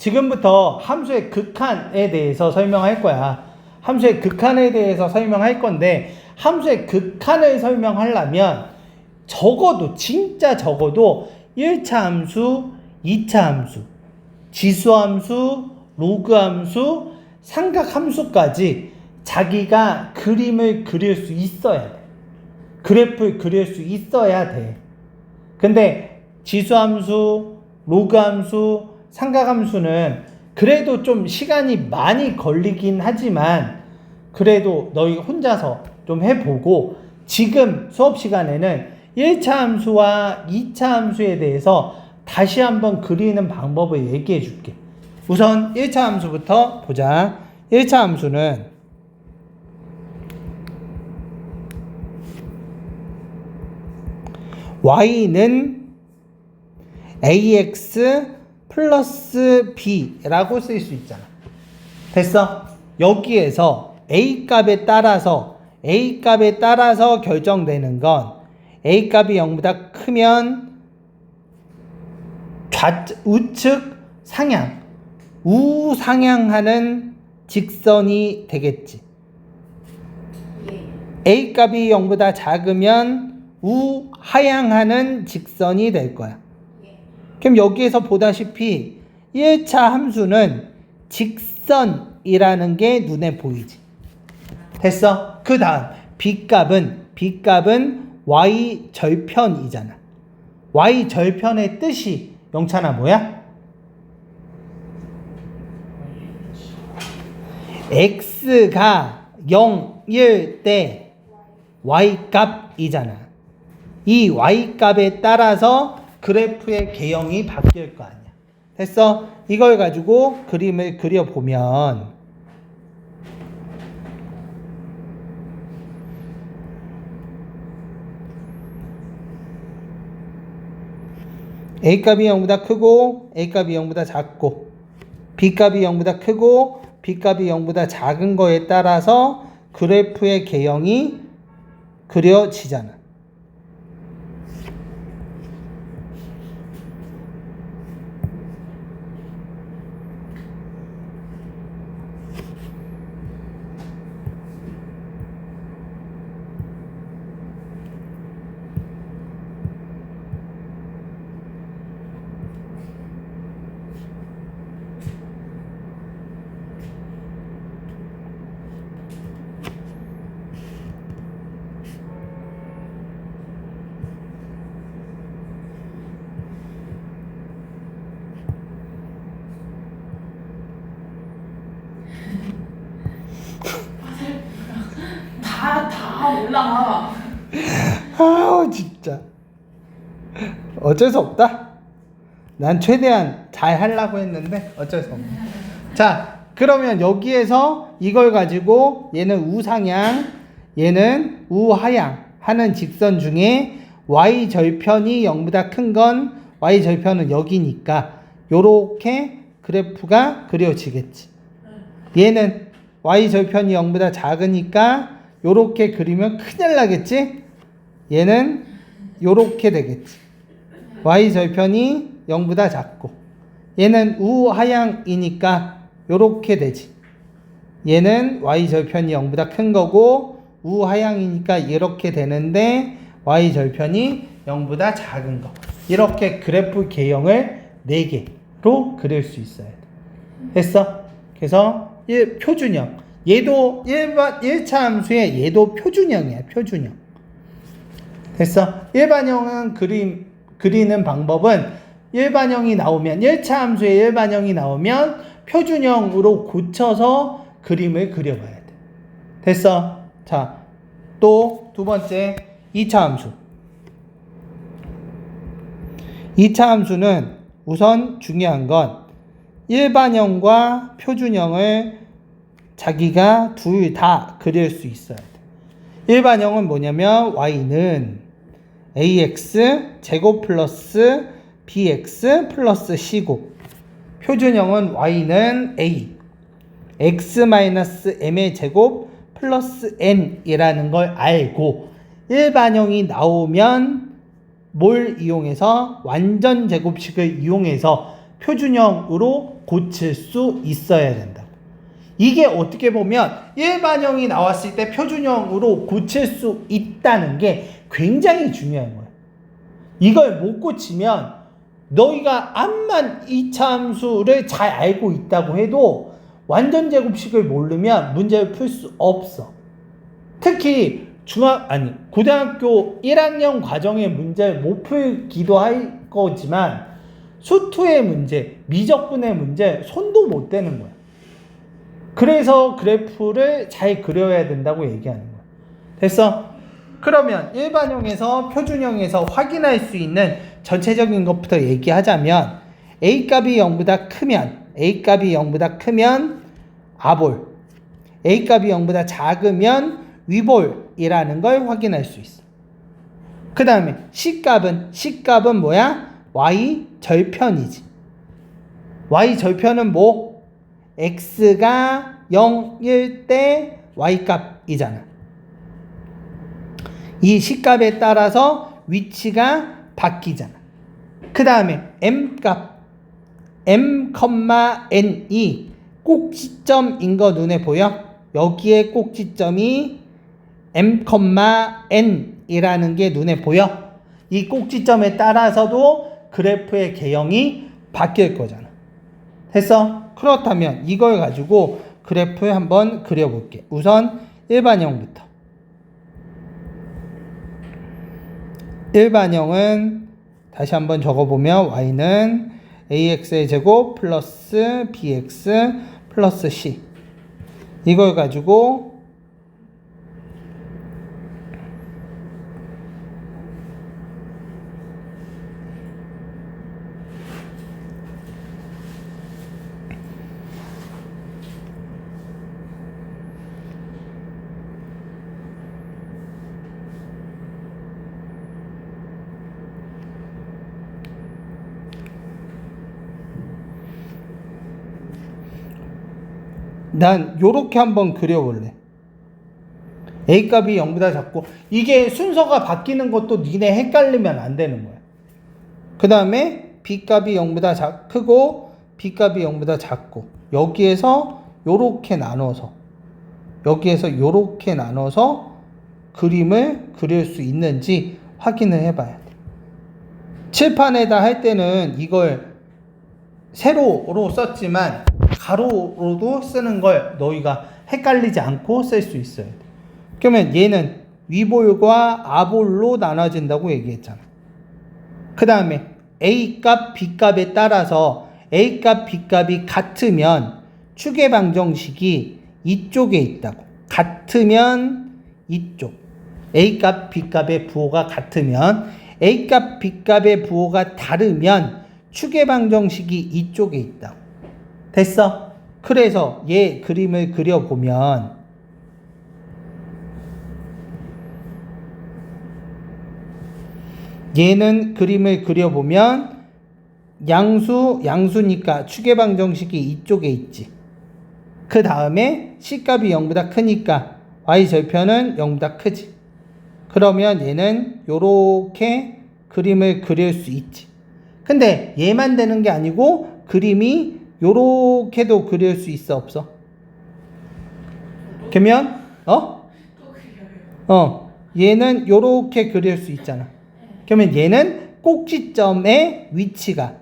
지금부터 함수의 극한에 대해서 설명할 거야. 함수의 극한에 대해서 설명할 건데, 함수의 극한을 설명하려면 적어도, 진짜 적어도 1차 함수, 2차 함수, 지수함수, 로그함수, 삼각함수까지 자기가 그림을 그릴 수 있어야 돼. 그래프를 그릴 수 있어야 돼. 근데 지수함수, 로그함수, 삼각함수는 그래도 좀 시간이 많이 걸리긴 하지만 그래도 너희 혼자서 좀 해보고, 지금 수업 시간에는 1차 함수와 2차 함수에 대해서 다시 한번 그리는 방법을 얘기해 줄게. 우선 1차 함수부터 보자. 1차 함수는 y는 ax 플러스 b라고 쓸 수 있잖아. 됐어? 여기에서 a 값에 따라서 결정되는 건, a 값이 0보다 크면 우측 상향, 우상향하는 직선이 되겠지. a 값이 0보다 작으면 우하향하는 직선이 될 거야. 그럼 여기에서 보다시피 1차 함수는 직선이라는 게 눈에 보이지. 됐어? 그 다음 b값은 y 절편이잖아. y 절편의 뜻이 영찬아 뭐야? x가 0일 때 y값이잖아. 이 y값에 따라서 그래프의 개형이 바뀔 거 아니야. 됐어? 이걸 가지고 그림을 그려보면 A값이 0보다 크고 A값이 0보다 작고, B값이 0보다 크고 B값이 0보다 작은 거에 따라서 그래프의 개형이 그려지잖아. 다 올라가. 아우 진짜 어쩔 수 없다. 난 최대한 잘 하려고 했는데 어쩔 수 없네. 자, 그러면 여기에서 이걸 가지고 얘는 우상향, 얘는 우하향 하는 직선 중에 y 절편이 0보다 큰 건 y 절편은 여기니까 요렇게 그래프가 그려지겠지. 얘는 y 절편이 0보다 작으니까 요렇게 그리면 큰일 나겠지? 얘는 요렇게 되겠지. y 절편이 0보다 작고, 얘는 우하향이니까 요렇게 되지. 얘는 y 절편이 0보다 큰 거고 우하향이니까 이렇게 되는데 y 절편이 0보다 작은 거. 이렇게 그래프 개형을 4개로 그릴 수 있어야 돼. 됐어? 그래서 표준형. 얘도 1차 함수의 얘도 표준형이야. 표준형. 됐어? 일반형은 그리는 방법은 일반형이 나오면, 1차 함수의 일반형이 나오면 표준형으로 고쳐서 그림을 그려봐야 돼. 됐어? 자, 또 두 번째 2차 함수. 2차 함수는 우선 중요한 건 일반형과 표준형을 자기가 둘 다 그릴 수 있어야 돼. 일반형은 뭐냐면 y는 ax 제곱 플러스 bx 플러스 c고, 표준형은 y는 a x-m의 제곱 플러스 n이라는 걸 알고, 일반형이 나오면 뭘 이용해서? 완전 제곱식을 이용해서 표준형으로 고칠 수 있어야 된다고. 이게 어떻게 보면 일반형이 나왔을 때 표준형으로 고칠 수 있다는 게 굉장히 중요한 거예요. 이걸 못 고치면 너희가 암만 이차함수를 잘 알고 있다고 해도 완전 제곱식을 모르면 문제를 풀 수 없어. 특히 고등학교 1학년 과정의 문제를 못 풀기도 할 거지만 수투의 문제, 미적분의 문제 손도 못 대는 거야. 그래서 그래프를 잘 그려야 된다고 얘기하는 거야. 됐어? 그러면 일반형에서 표준형에서 확인할 수 있는 전체적인 것부터 얘기하자면 A값이 0보다 크면 아볼, A값이 0보다 작으면 위볼이라는 걸 확인할 수 있어. 그 다음에 C값은 뭐야? Y 절편이지. Y 절편은 뭐? X가 0일 때 Y값이잖아. 이 C값에 따라서 위치가 바뀌잖아. 그 다음에 M값, M,N이 꼭지점인 거 눈에 보여? 여기에 꼭지점이 M,N이라는 게 눈에 보여? 이 꼭지점에 따라서도 그래프의 개형이 바뀔 거잖아. 됐어? 그렇다면 이걸 가지고 그래프 한번 그려볼게. 우선 일반형부터. 일반형은 다시 한번 적어보면 y는 ax의 제곱 플러스 bx 플러스 c, 이걸 가지고 난 요렇게 한번 그려볼래. A값이 0보다 작고, 이게 순서가 바뀌는 것도 니네 헷갈리면 안 되는 거야. 그 다음에 B값이 0보다 크고 B값이 0보다 작고, 여기에서 요렇게 나눠서 그림을 그릴 수 있는지 확인을 해봐야 돼. 칠판에다 할 때는 이걸 세로로 썼지만 가로로도 쓰는 걸 너희가 헷갈리지 않고 쓸 수 있어야 돼. 그러면 얘는 위볼과 아볼로 나눠진다고 얘기했잖아. 그 다음에 A값, B값에 따라서 A값, B값이 같으면 추계 방정식이 이쪽에 있다고. 같으면 이쪽. A값, B값의 부호가 같으면, A값, B값의 부호가 다르면 추계 방정식이 이쪽에 있다고. 됐어? 그래서 얘 그림을 그려보면 얘는 그림을 그려보면 양수니까 추계 방정식이 이쪽에 있지. 그 다음에 C값이 0보다 크니까 Y절편은 0보다 크지. 그러면 얘는 요렇게 그림을 그릴 수 있지. 근데 얘만 되는 게 아니고 그림이 요렇게도 그릴 수 있어, 없어? 그러면 얘는 요렇게 그릴 수 있잖아. 그러면 얘는 꼭지점의 위치가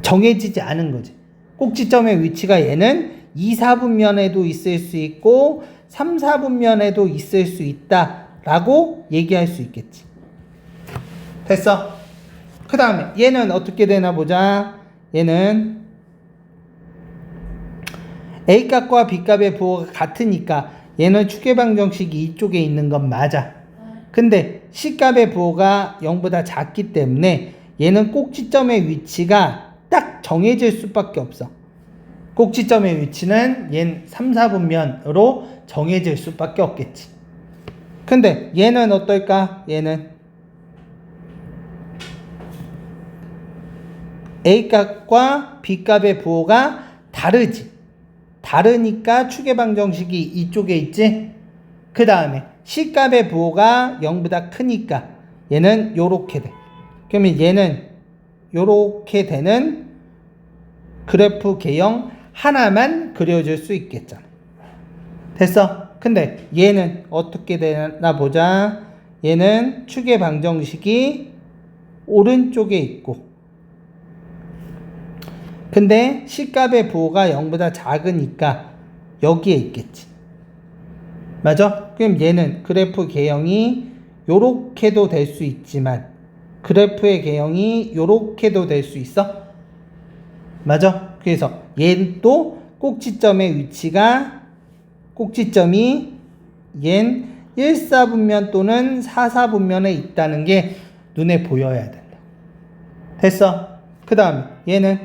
정해지지 않은 거지. 꼭지점의 위치가 얘는 2, 4분면에도 있을 수 있고 3, 4분면에도 있을 수 있다라고 얘기할 수 있겠지. 됐어? 그 다음에 얘는 어떻게 되나 보자. 얘는 A값과 B값의 부호가 같으니까 얘는 추계방정식이 이쪽에 있는 건 맞아. 근데 C값의 부호가 0보다 작기 때문에 얘는 꼭지점의 위치가 딱 정해질 수밖에 없어. 꼭지점의 위치는 얘는 3, 4분면으로 정해질 수밖에 없겠지. 근데 얘는 어떨까? 얘는 A값과 B값의 부호가 다르지. 다르니까 추계방정식이 이쪽에 있지. 그 다음에 C값의 부호가 0보다 크니까 얘는 요렇게 돼. 그러면 얘는 요렇게 되는 그래프 개형 하나만 그려줄 수 있겠잖아. 됐어? 근데 얘는 어떻게 되나 보자. 얘는 축의 방정식이 오른쪽에 있고, 근데 C값의 부호가 0보다 작으니까 여기에 있겠지. 맞아? 그럼 얘는 그래프 개형이 요렇게도 될 수 있지만 그래프의 개형이 요렇게도 될 수 있어? 맞아? 그래서 얘도 꼭지점의 위치가 꼭지점이 얜 1사분면 또는 4사분면에 있다는 게 눈에 보여야 된다. 됐어? 그 다음에 얘는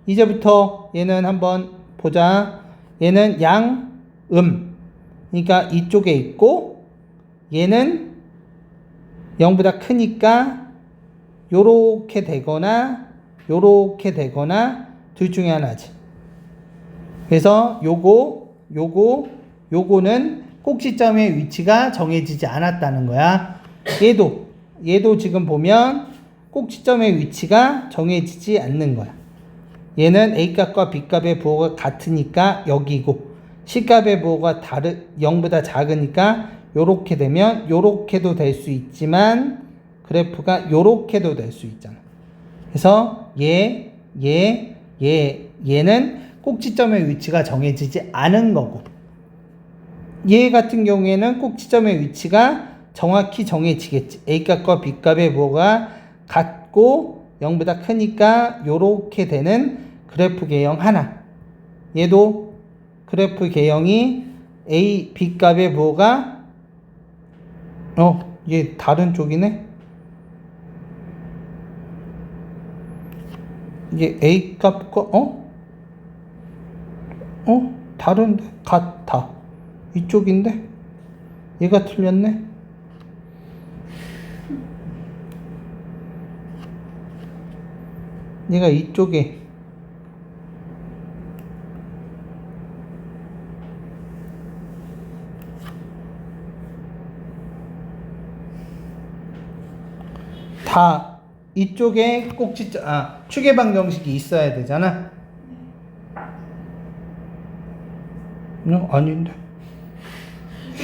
이제부터 얘는 한번 보자. 얘는 그러니까 이쪽에 있고 얘는 0보다 크니까 요렇게 되거나 요렇게 되거나 둘 중에 하나지. 그래서 요거는 꼭지점의 위치가 정해지지 않았다는 거야. 얘도 지금 보면 꼭지점의 위치가 정해지지 않는 거야. 얘는 A값과 B값의 부호가 같으니까 여기고, C값의 부호가 0보다 작으니까 요렇게 되면 요렇게도 될 수 있지만 그래프가 요렇게도 될 수 있잖아. 그래서 얘는 꼭지점의 위치가 정해지지 않은 거고, 얘 같은 경우에는 꼭지점의 위치가 정확히 정해지겠지. A값과 B값의 부호가 같고 0보다 크니까 요렇게 되는 그래프 개형 하나. 얘도 그래프 개형이 A, B값의 부호가 얘 다른 쪽이네. 이게 A값과 다른데? 같아. 이쪽인데? 얘가 틀렸네. 얘가 이쪽에 다 이쪽에 꼭지점 축의 방정식이 있어야 되잖아. 아닌데.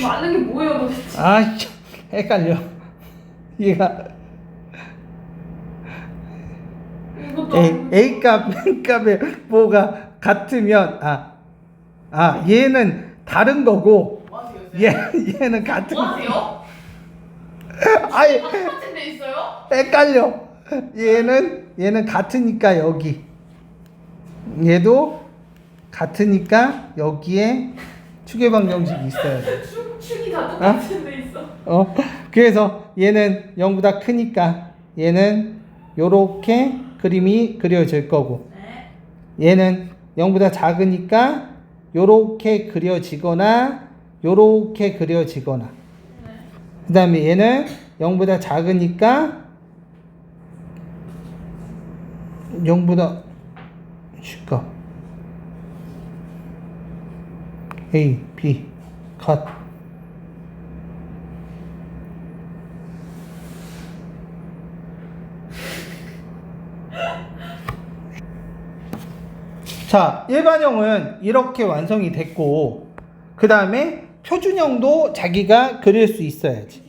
맞는 게 뭐예요 도대체? 헷갈려. 얘가 이것도 B값의 부호가 같으면 얘는 다른 거고 뭐 하세요? 얘는 같은 뭐 하세요? 아예 똑같은 데 있어요? 헷갈려. 얘는 같으니까 여기, 얘도 같으니까 여기에 축의 방정식이 있어야 돼. 축이 다 똑같은 데 있어. 그래서 얘는 0보다 크니까 얘는 요렇게 그림이 그려질 거고, 네. 얘는 0보다 작으니까 요렇게 그려지거나 요렇게 그려지거나, 네. 그 다음에 얘는 0보다 작으니까 0보다 쉽까 A, B, 컷. 자, 일반형은 이렇게 완성이 됐고, 그 다음에 표준형도 자기가 그릴 수 있어야지.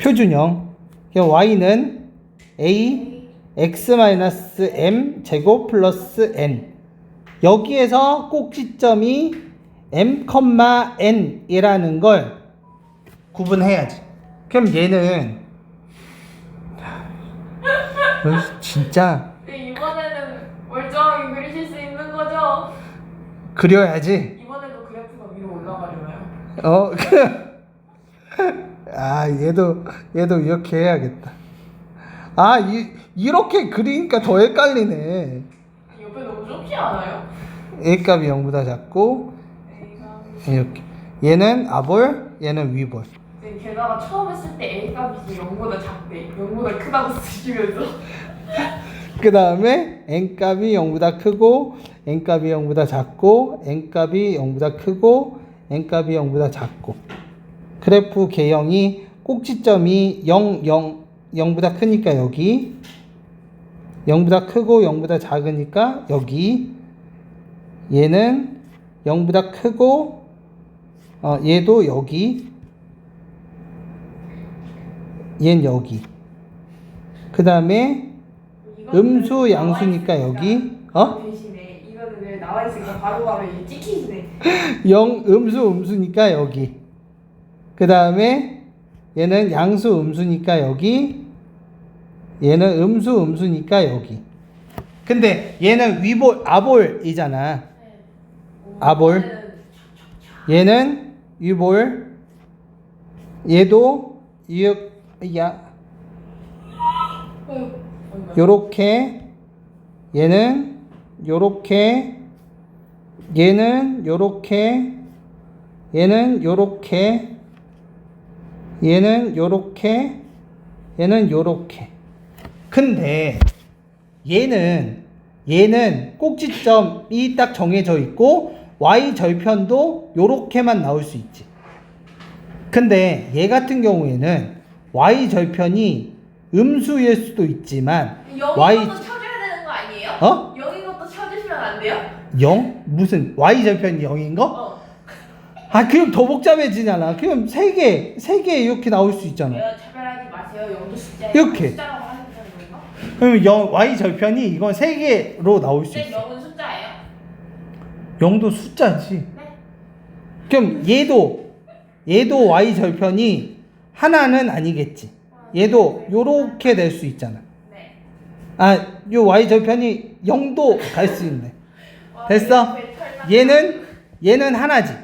표준형. y는 a x-m 제곱 플러스 n. 여기에서 꼭지점이 m, n 이라는 걸 구분해야지. 그럼 얘는 진짜 이번에는 멀쩡하게 그리실 수 있는 거죠? 그려야지. 이번에도 그래프가 위로 올라가려나요? 얘도 이렇게 해야겠다. 이렇게 그리니까 더 헷갈리네. 옆에 너무 좁지 않아요? A값이 0보다 작고, 이렇게. 얘는 아볼, 얘는 위볼. 게다가 처음 했을 때 A값이 0보다 작대. 0보다 크다고 쓰시면서 그 다음에 n값이 0보다 크고 n값이 0보다 작고 n값이 0보다 크고 n값이 0보다 작고 그래프 개형이 꼭지점이 0보다 크니까 여기 0보다 크고 0보다 작으니까 여기 얘는 0보다 크고 얘도 여기 얘는 여기 그 다음에 음수 양수니까 여기 대신에 이거는 왜 나와 있으니까 바로바로 이게 찍히네. 음수니까 여기 그 다음에 얘는 양수 음수니까 여기 얘는 음수니까 여기 근데 얘는 아볼이잖아. 아볼 얘는 위볼 얘도 요렇게 얘는 요렇게 얘는 요렇게 얘는 요렇게 얘는 요렇게 얘는 요렇게 근데 얘는 꼭지점이 딱 정해져 있고 y 절편도 요렇게만 나올 수 있지. 근데 얘 같은 경우에는 y 절편이 음수일 수도 있지만 영인 것도 쳐줘야 되는 거 아니에요? 어? 영인 것도 쳐주시면 안 돼요? 0? 무슨 y 절편이 0인 거? 어. 그럼 더 복잡해지잖아. 그럼 세 개 이렇게 나올 수 있잖아. 차별하지 마세요. 영도 숫자예요. 이렇게. 숫자라고 하는 건가? 그럼 y 절편이 이건 세 개로 나올 수 네, 있어. 0은 숫자예요. 0도 숫자지. 네. 그럼 얘도 y 절편이 하나는 아니겠지. 얘도 요렇게 될 수 있잖아. 네. 요 y 절편이 0도 갈 수 있네. 와, 됐어? 얘는 하나지. 네.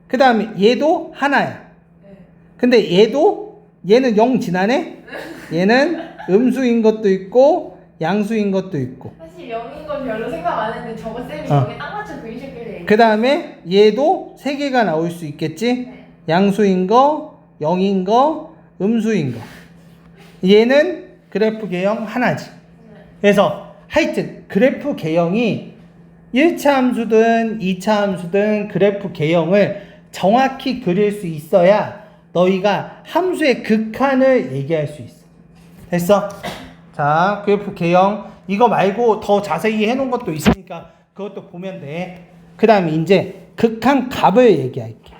그 다음에 얘도 하나야. 네. 근데 얘는 0 지나네? 얘는 음수인 것도 있고 양수인 것도 있고. 사실 0인 건 별로 생각 안 했는데 저거 쌤이 여기 딱 맞춰 그리셨길래. 그 다음에 얘도 세 개가 나올 수 있겠지? 네. 양수인 거, 0인 거, 음수인 거. 얘는 그래프 개형 하나지. 그래서 하여튼 그래프 개형이 1차 함수든 2차 함수든 그래프 개형을 정확히 그릴 수 있어야 너희가 함수의 극한을 얘기할 수 있어. 됐어? 자, 그래프 개형 이거 말고 더 자세히 해놓은 것도 있으니까 그것도 보면 돼. 그 다음에 이제 극한 값을 얘기할게.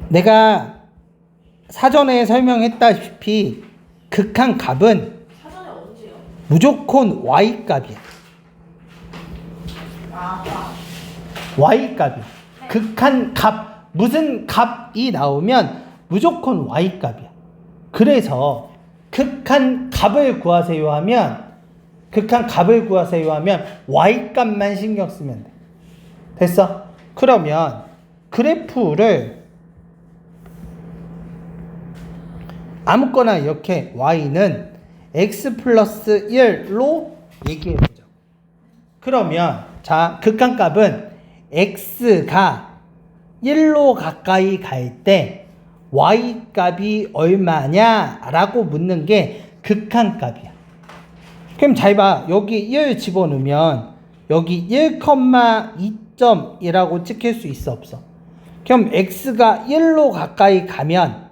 내가 사전에 설명했다시피 극한 값은 사전에 언제요? 무조건 y 값이야. y 값이야. 극한 값 무슨 값이 나오면 무조건 y 값이야. 그래서 극한 값을 구하세요 하면 y 값만 신경 쓰면 돼. 됐어? 그러면 그래프를 아무거나 이렇게 y는 x 플러스 1로 얘기해 보자. 그러면 자, 극한값은 x가 1로 가까이 갈 때 y 값이 얼마냐 라고 묻는 게 극한값이야. 그럼 잘 봐. 여기 1 집어넣으면 여기 1,2점이라고 찍힐 수 있어 없어? 그럼 x가 1로 가까이 가면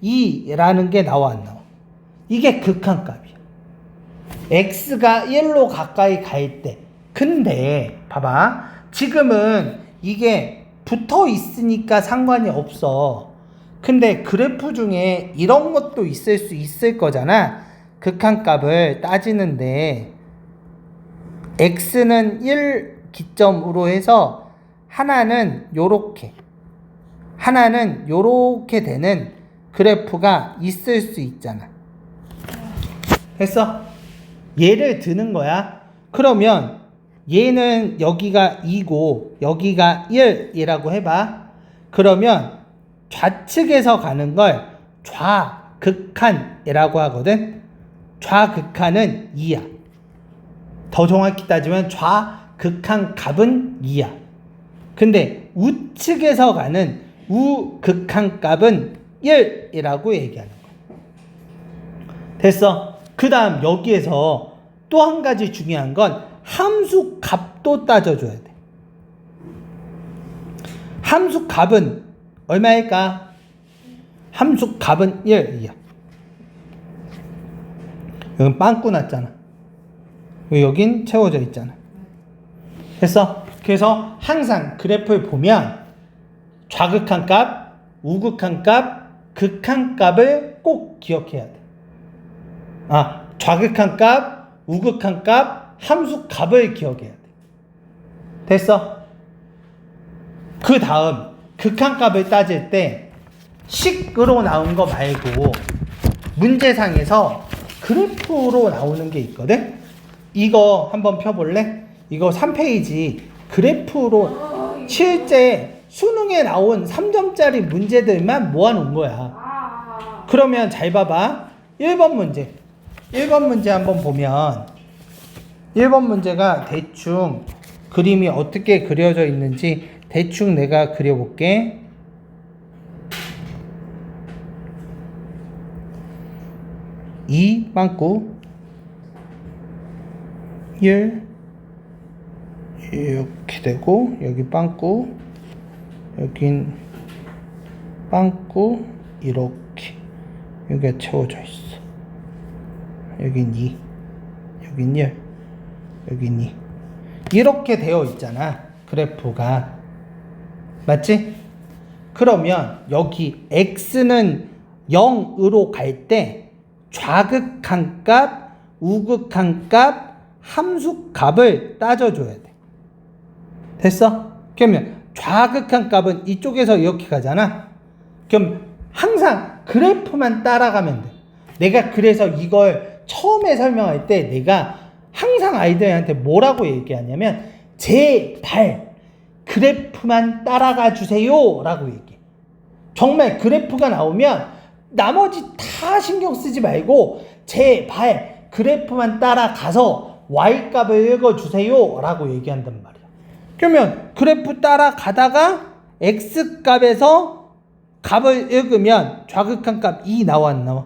2라는 게 나와 안 나와? 이게 극한값이야. x가 1로 가까이 갈 때. 근데 봐봐. 지금은 이게 붙어 있으니까 상관이 없어. 근데 그래프 중에 이런 것도 있을 수 있을 거잖아. 극한값을 따지는데 x는 1 기점으로 해서 하나는 요렇게 되는 그래프가 있을 수 있잖아. 됐어? 예를 드는 거야. 그러면 얘는 여기가 2고 여기가 1이라고 해봐. 그러면 좌측에서 가는 걸 좌극한이라고 하거든. 좌극한은 2야. 더 정확히 따지면 좌극한 값은 2야. 근데 우측에서 가는 우극한 값은 1이라고 얘기하는 거야. 됐어? 그 다음 여기에서 또 한 가지 중요한 건 함수 값도 따져줘야 돼. 함수 값은 얼마일까? 함수 값은 1이야. 여긴 빵꾸 났잖아. 여긴 채워져 있잖아. 됐어? 그래서 항상 그래프를 보면 좌극한 값, 우극한 값, 극한 값을 꼭 기억해야 돼. 좌극한 값, 우극한 값, 함수 값을 기억해야 돼. 됐어? 그 다음 극한 값을 따질 때 식으로 나온 거 말고 문제상에서 그래프로 나오는 게 있거든? 이거 한번 펴볼래? 이거 3페이지 그래프로 실제 수능에 나온 3점짜리 문제들만 모아놓은 거야. 그러면 잘 봐봐. 1번 문제. 1번 문제 한번 보면 1번 문제가 대충 그림이 어떻게 그려져 있는지 대충 내가 그려볼게. 이 빵꾸 1 이렇게 되고 여기 빵꾸 여긴 빵꾸 이렇게 여기가 채워져 있어. 여긴 2 여긴 1 여긴 2 이렇게 되어 있잖아. 그래프가 맞지? 그러면 여기 x는 0으로 갈 때 좌극한 값, 우극한 값, 함수 값을 따져줘야 돼. 됐어? 그러면 좌극한 값은 이쪽에서 이렇게 가잖아. 그럼 항상 그래프만 따라가면 돼. 내가 그래서 이걸 처음에 설명할 때 내가 항상 아이들한테 뭐라고 얘기하냐면 제발 그래프만 따라가 주세요 라고 얘기해. 정말 그래프가 나오면 나머지 다 신경 쓰지 말고 제발 그래프만 따라가서 y값을 읽어주세요 라고 얘기한단 말이야. 그러면 그래프 따라가다가 x값에서 값을 읽으면 좌극한 값 2 나와 안 나와?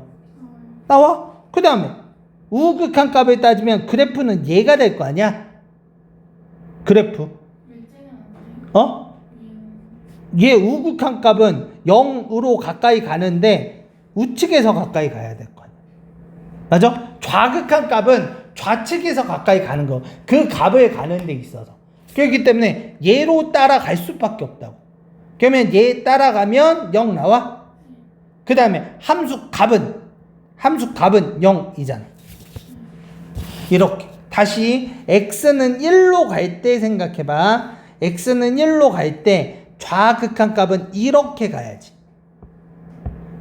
나와. 그 다음에 우극한 값을 따지면 그래프는 얘가 될 거 아니야? 그래프 얘 우극한 값은 0으로 가까이 가는데 우측에서 가까이 가야 될 거 아니야. 맞아? 좌극한 값은 좌측에서 가까이 가는 거. 그 값을 가는 데 있어서. 그렇기 때문에 얘로 따라갈 수밖에 없다고. 그러면 얘 따라가면 0 나와? 그 다음에 함수 값은 0이잖아. 이렇게. 다시 x는 1로 갈 때 생각해봐. x는 1로 갈 때 좌극한 값은 이렇게 가야지.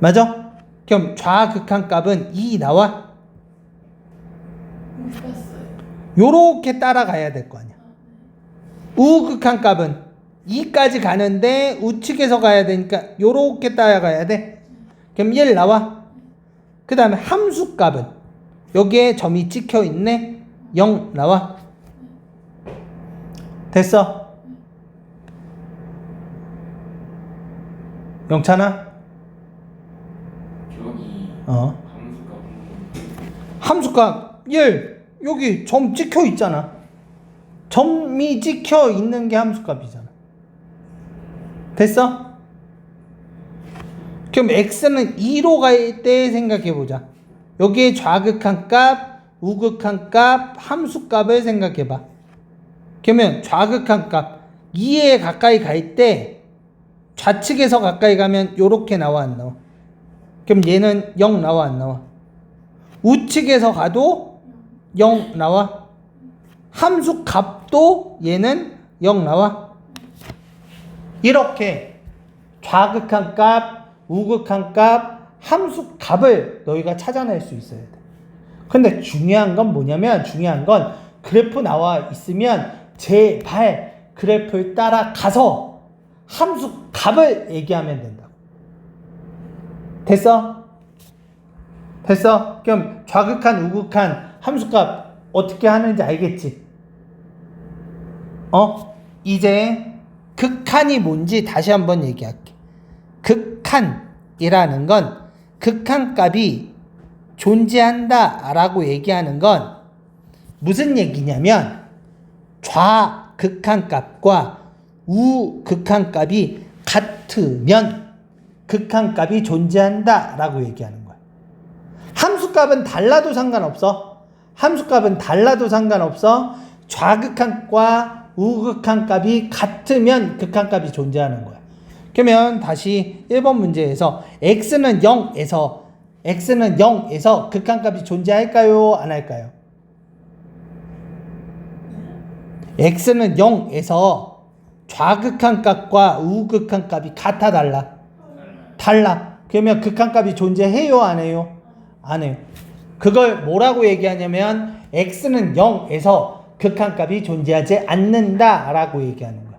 맞아? 그럼 좌극한 값은 2 나와? 요렇게 따라가야 될 거 아니야. 우극한 값은 2까지 가는데 우측에서 가야 되니까 요렇게 따라가야 돼. 그럼 1 나와? 그 다음에 함수 값은 여기에 점이 찍혀 있네. 0 나와? 됐어? 영찬아? 함수값 1 여기 점 찍혀 있잖아. 점이 찍혀 있는 게 함수값이잖아. 됐어? 그럼 x는 2로 갈 때 생각해 보자. 여기에 좌극한 값, 우극한 값, 함수값을 생각해 봐. 그러면 좌극한 값 2에 가까이 갈 때 좌측에서 가까이 가면 요렇게 나와 안 나와? 그럼 얘는 0 나와 안 나와? 우측에서 가도 0 나와? 함수 값도 얘는 0 나와? 이렇게 좌극한 값, 우극한 값, 함수 값을 너희가 찾아낼 수 있어야 돼. 근데 중요한 건 뭐냐면 중요한 건 그래프 나와 있으면 제발 그래프를 따라가서 함수 값을 얘기하면 된다고. 됐어? 됐어? 그럼 좌극한, 우극한 함수값 어떻게 하는지 알겠지? 이제 극한이 뭔지 다시 한번 얘기할게. 극한이라는 건 극한 값이 존재한다 라고 얘기하는 건 무슨 얘기냐면 좌극한값과 우극한값이 같으면 극한값이 존재한다 라고 얘기하는 거야. 함수값은 달라도 상관없어. 함수값은 달라도 상관없어. 좌극한값과 우극한값이 같으면 극한값이 존재하는 거야. 그러면 다시 1번 문제에서 x는 0에서 극한값이 존재할까요? 안 할까요? x는 0에서 좌극한값과 우극한값이 같아 달라? 달라. 그러면 극한값이 존재해요? 안 해요? 안 해요. 그걸 뭐라고 얘기하냐면 x는 0에서 극한값이 존재하지 않는다 라고 얘기하는 거야.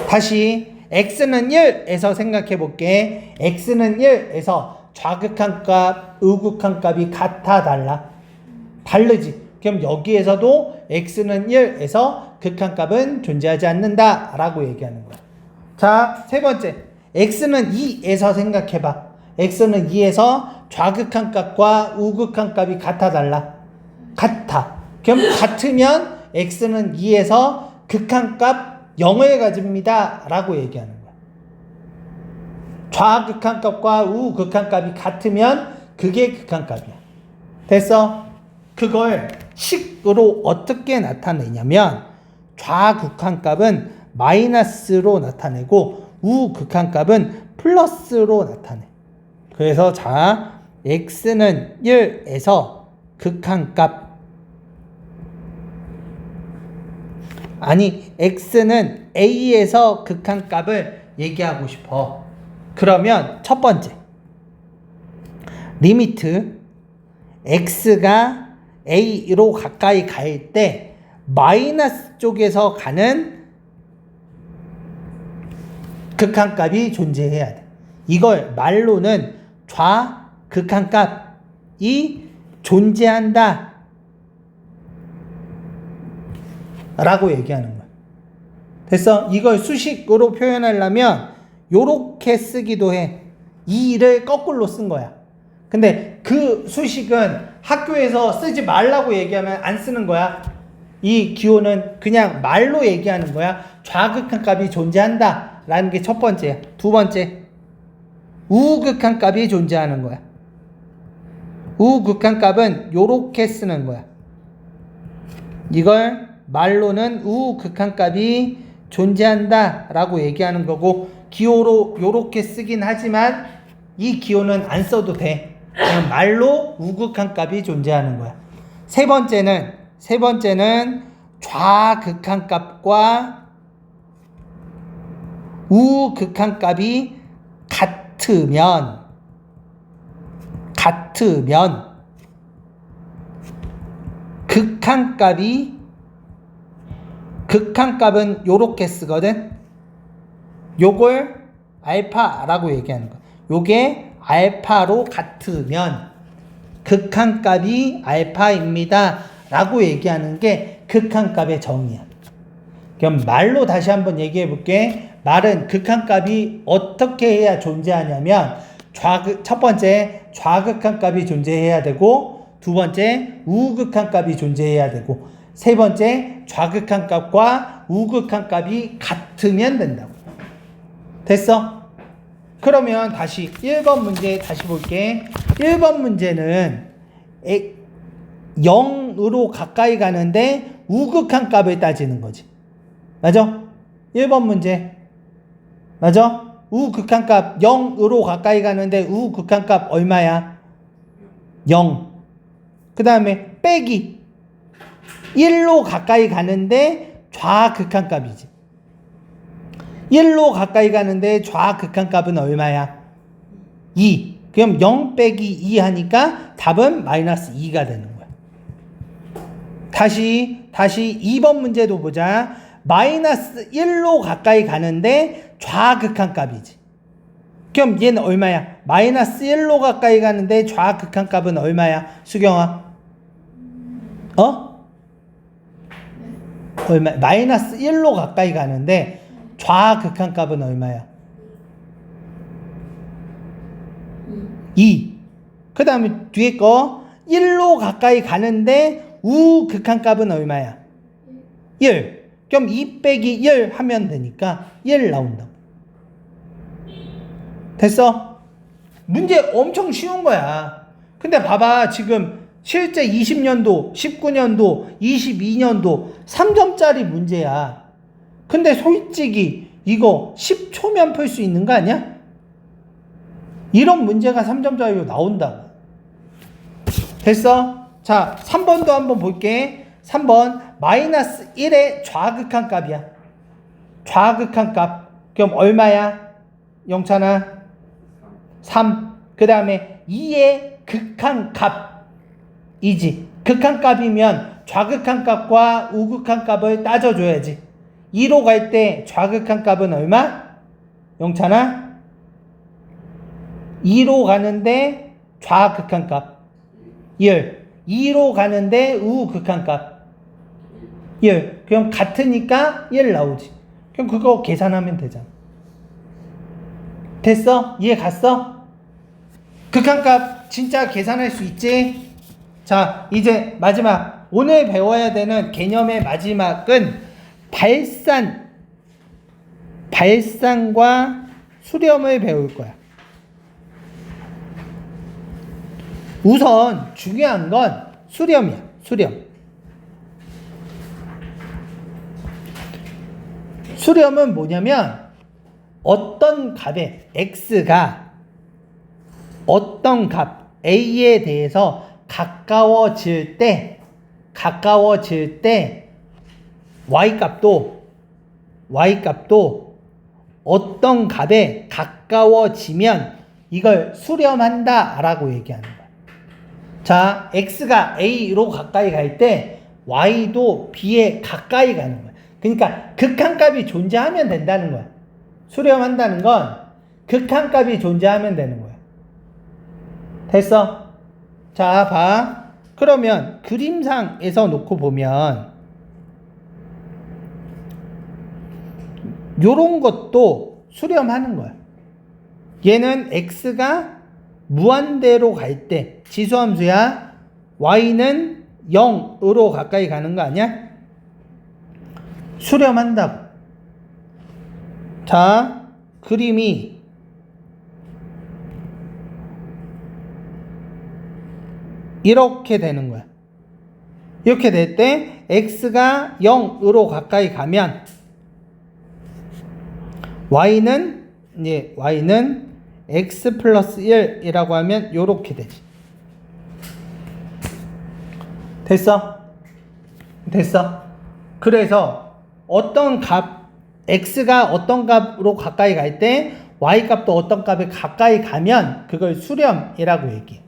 다시 x는 1에서 생각해 볼게. x는 1에서 좌극한값, 우극한값이 같아 달라? 다르지. 그럼 여기에서도 x는 1에서 극한값은 존재하지 않는다 라고 얘기하는 거야. 자, 세 번째. x는 2에서 생각해봐. x는 2에서 좌극한값과 우극한값이 같아 달라? 같아. 그럼 같으면 x는 2에서 극한값 0을 가집니다 라고 얘기하는 거야. 좌극한값과 우극한값이 같으면 그게 극한값이야. 됐어? 그걸 식으로 어떻게 나타내냐면 좌극한값은 마이너스로 나타내고 우극한값은 플러스로 나타내. 그래서 자, x는 1에서 극한값 x는 a에서 극한값을 얘기하고 싶어. 그러면 첫 번째 리미트 x가 a로 가까이 갈 때 마이너스 쪽에서 가는 극한값이 존재해야 돼. 이걸 말로는 좌극한값이 존재한다 라고 얘기하는 거야. 됐어? 이걸 수식으로 표현하려면 요렇게 쓰기도 해. 2를 거꾸로 쓴 거야. 근데 그 수식은 학교에서 쓰지 말라고 얘기하면 안 쓰는 거야. 이 기호는 그냥 말로 얘기하는 거야. 좌극한값이 존재한다 라는 게 첫 번째야. 두 번째, 우극한값이 존재하는 거야. 우극한값은 요렇게 쓰는 거야. 이걸 말로는 우극한값이 존재한다 라고 얘기하는 거고, 기호로 요렇게 쓰긴 하지만 이 기호는 안 써도 돼. 그냥 말로 우극한값이 존재하는 거야. 세 번째는 좌극한값과 우극한값이 같으면 극한값은 요렇게 쓰거든. 요걸 알파라고 얘기하는 거야. 요게 알파로 같으면 극한값이 알파입니다 라고 얘기하는 게 극한값의 정의야. 그럼 말로 다시 한번 얘기해 볼게. 말은 극한값이 어떻게 해야 존재하냐면 첫 번째 좌극한값이 존재해야 되고, 두 번째 우극한값이 존재해야 되고, 세 번째 좌극한값과 우극한값이 같으면 된다고. 됐어? 그러면 다시 1번 문제 다시 볼게. 1번 문제는 0으로 가까이 가는데 우극한값을 따지는 거지. 맞아? 1번 문제 맞아? 우극한값 0으로 가까이 가는데 우극한값 얼마야? 0. 그 다음에 빼기 1로 가까이 가는데 좌극한값이지. 1로 가까이 가는데 좌극한값은 얼마야? 2. 그럼 0 빼기 2 하니까 답은 마이너스 2가 되는 거야. 다시 2번 문제도 보자. 마이너스 1로 가까이 가는데 좌극한값이지. 그럼 얘는 얼마야? 마이너스 1로 가까이 가는데 좌극한값은 얼마야? 수경아. 얼마? 마이너스 1로 가까이 가는데 좌극한값은 얼마야? 2. 그 다음에 뒤에 거 1로 가까이 가는데 우극한값은 얼마야? 1. 그럼 2 빼기 1 하면 되니까 1 나온다고. 됐어? 문제 엄청 쉬운 거야. 근데 봐봐, 지금 실제 20년도, 19년도, 22년도 3점짜리 문제야. 근데 솔직히 이거 10초면 풀 수 있는 거 아니야? 이런 문제가 3점짜리로 나온다고. 됐어? 자, 3번도 한번 볼게. 3번 마이너스 1의 좌극한 값이야. 좌극한 값. 그럼 얼마야? 영찬아? 3. 그 다음에 2의 극한 값이지. 극한 값이면 좌극한 값과 우극한 값을 따져줘야지. 2로 갈 때 좌극한 값은 얼마? 영찬아? 2로 가는데 좌극한 값 1. 2로 가는데 우극한 값 1. 그럼 같으니까 1 나오지. 그럼 그거 계산하면 되잖아. 됐어? 이해 갔어? 극한값 진짜 계산할 수 있지? 자, 이제 마지막 오늘 배워야 되는 개념의 마지막은 발산과 수렴을 배울 거야. 우선 중요한 건 수렴이야. 수렴. 수렴은 뭐냐면 어떤 값에 x가 어떤 값 a에 대해서 가까워질 때 y값도 어떤 값에 가까워지면 이걸 수렴한다 라고 얘기하는 거야. 자, x가 a로 가까이 갈 때 y도 b에 가까이 가는 거야. 그러니까 극한값이 존재하면 된다는 거야. 수렴한다는 건 극한값이 존재하면 되는 거야. 됐어? 자, 봐. 그러면 그림상에서 놓고 보면 요런 것도 수렴하는 거야. 얘는 x가 무한대로 갈 때 지수함수야. y는 0으로 가까이 가는 거 아니야? 수렴한다고. 자, 그림이 이렇게 되는 거야. 이렇게 될 때 x가 0으로 가까이 가면 y는 x 플러스 1이라고 하면 요렇게 되지. 됐어? 그래서 어떤 값 x가 어떤 값으로 가까이 갈 때 y 값도 어떤 값에 가까이 가면 그걸 수렴이라고 얘기해.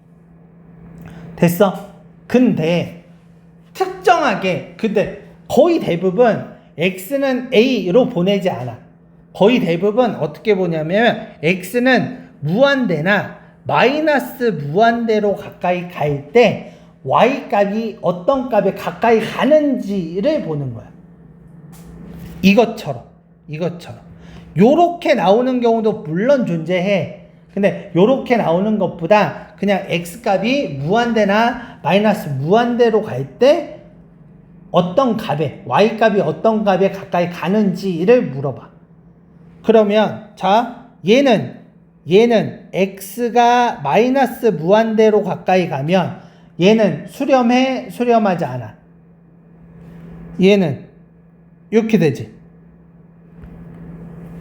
됐어? 근데 거의 대부분 x는 a로 보내지 않아. 거의 대부분 어떻게 보냐면 x는 무한대나 마이너스 무한대로 가까이 갈 때 y 값이 어떤 값에 가까이 가는지를 보는 거야. 이것처럼 요렇게 나오는 경우도 물론 존재해. 근데 요렇게 나오는 것보다 그냥 x 값이 무한대나 마이너스 무한대로 갈 때 어떤 값에 y 값이 어떤 값에 가까이 가는지를 물어봐. 그러면 자, 얘는 x가 마이너스 무한대로 가까이 가면 얘는 수렴해? 수렴하지 않아? 얘는 이렇게 되지.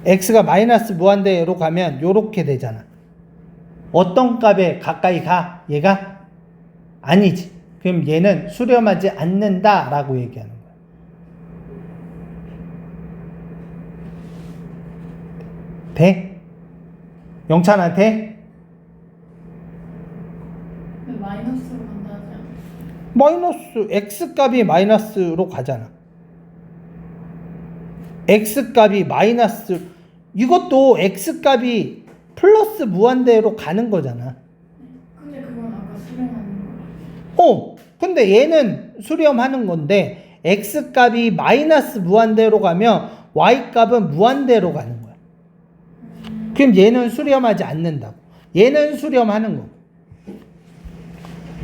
x가 마이너스 무한대로 가면 요렇게 되잖아. 어떤 값에 가까이 가? 얘가? 아니지. 그럼 얘는 수렴하지 않는다 라고 얘기하는 거야. 돼? 영찬한테? 마이너스로 간다 하지 않아? 마이너스 x값이 마이너스로 가잖아. x값이 마이너스, 이것도 x값이 플러스 무한대로 가는 거잖아. 근데 그건 아까 수렴하는 거. 근데 얘는 수렴하는 건데 x값이 마이너스 무한대로 가면 y값은 무한대로 가는 거야. 그럼 얘는 수렴하지 않는다고. 얘는 수렴하는 거고.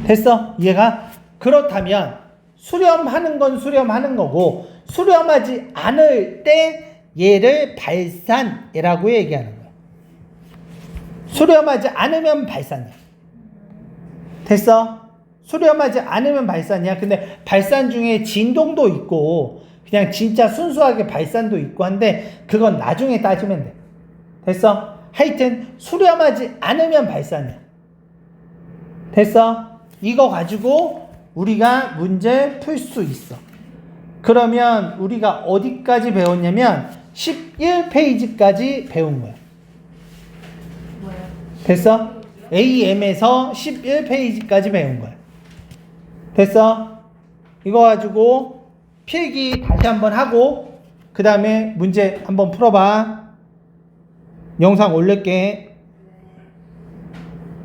됐어? 이해가? 그렇다면 수렴하는 건 수렴하는 거고 수렴하지 않을 때 얘를 발산이라고 얘기하는 거야. 수렴하지 않으면 발산이야. 됐어? 수렴하지 않으면 발산이야. 근데 발산 중에 진동도 있고 그냥 진짜 순수하게 발산도 있고 한데 그건 나중에 따지면 돼. 됐어? 하여튼 수렴하지 않으면 발산이야. 됐어? 이거 가지고 우리가 문제 풀 수 있어. 그러면 우리가 어디까지 배웠냐면 11페이지까지 배운 거야. 뭐야? 됐어? AM에서 11페이지까지 배운 거야. 됐어? 이거 가지고 필기 다시 한번 하고 그 다음에 문제 한번 풀어봐. 영상 올릴게.